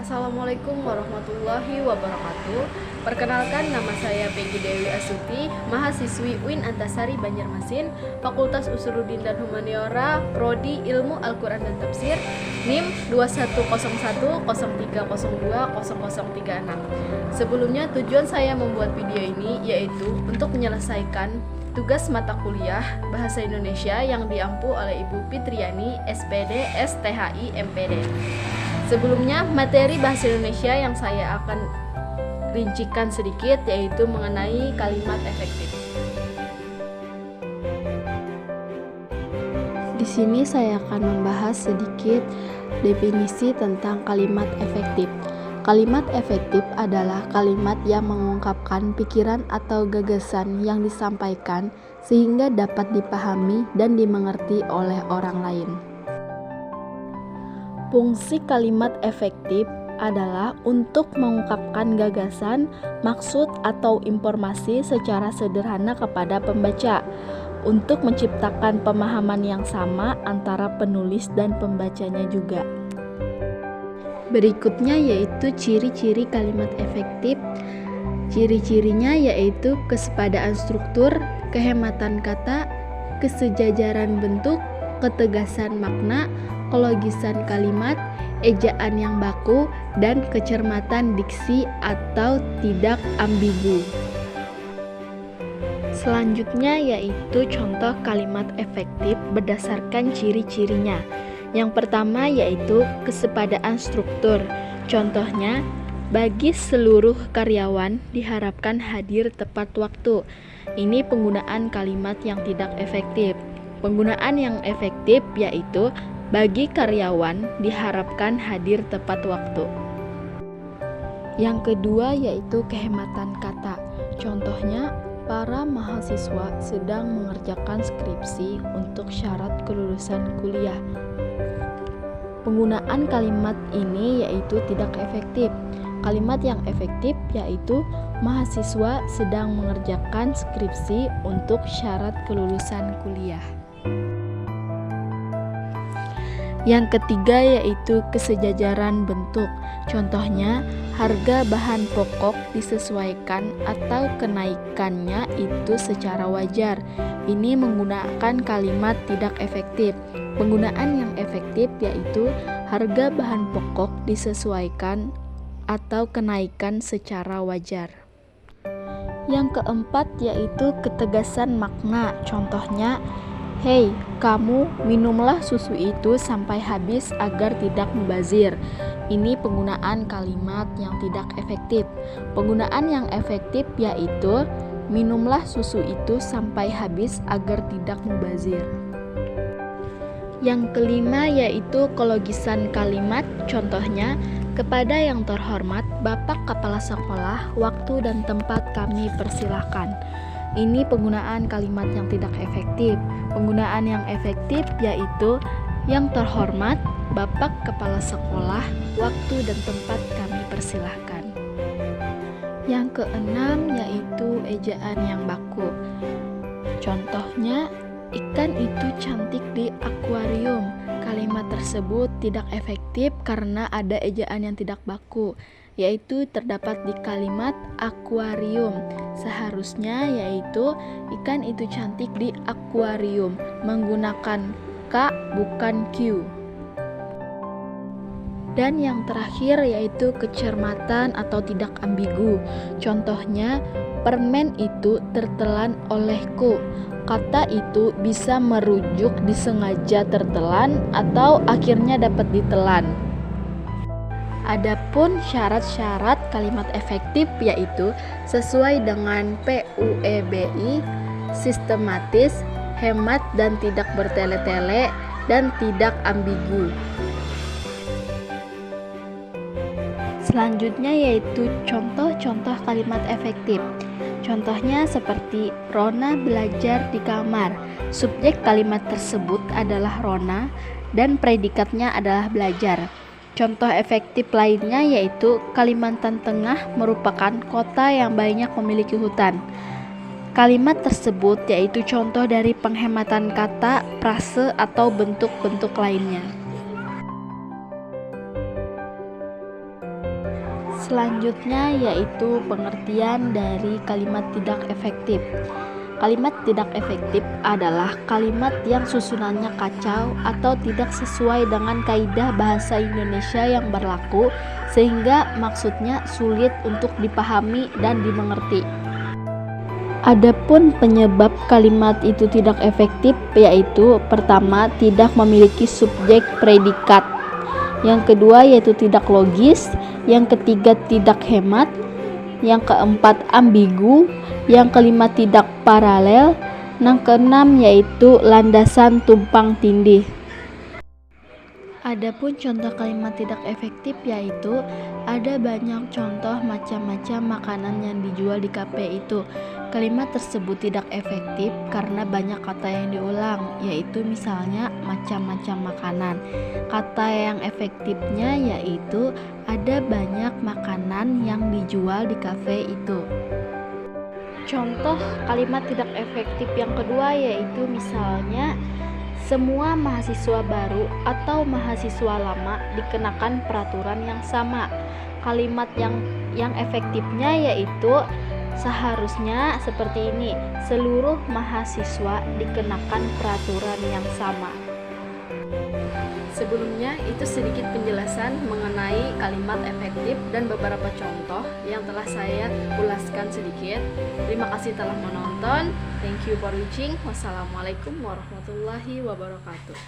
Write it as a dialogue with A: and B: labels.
A: Assalamualaikum warahmatullahi wabarakatuh. Perkenalkan, nama saya Peggy Dewi Astuti, mahasiswi UIN Antasari Banjarmasin, Fakultas Usuluddin dan Humaniora, Prodi Ilmu Al-Quran dan Tafsir, NIM 210103020036. Sebelumnya, tujuan saya membuat video ini yaitu untuk menyelesaikan tugas mata kuliah Bahasa Indonesia yang diampu oleh Ibu Fitriani, SPD, STHI, MPD. Sebelumnya, materi Bahasa Indonesia yang saya akan rincikan sedikit yaitu mengenai kalimat efektif. Di sini saya akan membahas sedikit definisi tentang kalimat efektif. Kalimat efektif adalah kalimat yang mengungkapkan pikiran atau gagasan yang disampaikan sehingga dapat dipahami dan dimengerti oleh orang lain. Fungsi kalimat efektif adalah untuk mengungkapkan gagasan, maksud, atau informasi secara sederhana kepada pembaca, untuk menciptakan pemahaman yang sama antara penulis dan pembacanya juga. Berikutnya yaitu ciri-ciri kalimat efektif. Ciri-cirinya yaitu kesepadaan struktur, kehematan kata, kesejajaran bentuk, ketegasan makna, kelogisan kalimat, ejaan yang baku, dan kecermatan diksi atau tidak ambigu. Selanjutnya yaitu contoh kalimat efektif berdasarkan ciri-cirinya. Yang pertama yaitu kesepadaan struktur. Contohnya, bagi seluruh karyawan diharapkan hadir tepat waktu. Ini penggunaan kalimat yang tidak efektif. Penggunaan yang efektif yaitu bagi karyawan diharapkan hadir tepat waktu. Yang kedua yaitu kehematan kata. Contohnya, para mahasiswa sedang mengerjakan skripsi untuk syarat kelulusan kuliah. Penggunaan kalimat ini yaitu tidak efektif. Kalimat yang efektif yaitu mahasiswa sedang mengerjakan skripsi untuk syarat kelulusan kuliah. Yang ketiga yaitu kesejajaran bentuk. Contohnya, harga bahan pokok disesuaikan atau kenaikannya itu secara wajar. Ini menggunakan kalimat tidak efektif. Penggunaan yang efektif yaitu harga bahan pokok disesuaikan atau kenaikan secara wajar. Yang keempat yaitu ketegasan makna. Contohnya, "Hei, kamu minumlah susu itu sampai habis agar tidak mubazir." Ini penggunaan kalimat yang tidak efektif. Penggunaan yang efektif yaitu minumlah susu itu sampai habis agar tidak mubazir. Yang kelima yaitu kelogisan kalimat. Contohnya, kepada yang terhormat Bapak Kepala Sekolah, waktu dan tempat kami persilahkan. Ini penggunaan kalimat yang tidak efektif. Penggunaan yang efektif yaitu yang terhormat Bapak Kepala Sekolah, waktu dan tempat kami persilahkan. Yang keenam yaitu ejaan yang baku. Contohnya, ikan itu cantik di akuarium. Kalimat tersebut tidak efektif karena ada ejaan yang tidak baku, yaitu terdapat di kalimat akuarium. Seharusnya yaitu ikan itu cantik di akuarium, menggunakan K bukan Q. Dan yang terakhir yaitu kecermatan atau tidak ambigu. Contohnya, permen itu tertelan olehku. Kata itu bisa merujuk disengaja tertelan atau akhirnya dapat ditelan. Adapun syarat-syarat kalimat efektif yaitu sesuai dengan PUEBI, sistematis, hemat dan tidak bertele-tele, dan tidak ambigu. Selanjutnya yaitu contoh-contoh kalimat efektif. Contohnya seperti Rona belajar di kamar. Subjek kalimat tersebut adalah Rona dan predikatnya adalah belajar. Contoh efektif lainnya yaitu Kalimantan Tengah merupakan kota yang banyak memiliki hutan. Kalimat tersebut yaitu contoh dari penghematan kata, frase, atau bentuk-bentuk lainnya. Selanjutnya yaitu pengertian dari kalimat tidak efektif. Kalimat tidak efektif adalah kalimat yang susunannya kacau atau tidak sesuai dengan kaidah bahasa Indonesia yang berlaku, sehingga maksudnya sulit untuk dipahami dan dimengerti. Adapun penyebab kalimat itu tidak efektif yaitu pertama, tidak memiliki subjek predikat. Yang kedua yaitu tidak logis. Yang ketiga tidak hemat. Yang keempat ambigu. Yang kelima tidak paralel. Yang keenam yaitu landasan tumpang tindih. Adapun contoh kalimat tidak efektif yaitu ada banyak contoh macam-macam makanan yang dijual di kafe itu. Kalimat tersebut tidak efektif karena banyak kata yang diulang, yaitu misalnya macam-macam makanan. Kata yang efektifnya yaitu ada banyak makanan yang dijual di kafe itu. Contoh kalimat tidak efektif yang kedua yaitu misalnya semua mahasiswa baru atau mahasiswa lama dikenakan peraturan yang sama. Kalimat yang efektifnya yaitu seharusnya seperti ini: seluruh mahasiswa dikenakan peraturan yang sama. Sebelumnya itu sedikit penjelasan mengenai kalimat efektif dan beberapa contoh yang telah saya ulaskan sedikit. Terima kasih telah menonton. Thank you for watching. Wassalamualaikum warahmatullahi wabarakatuh.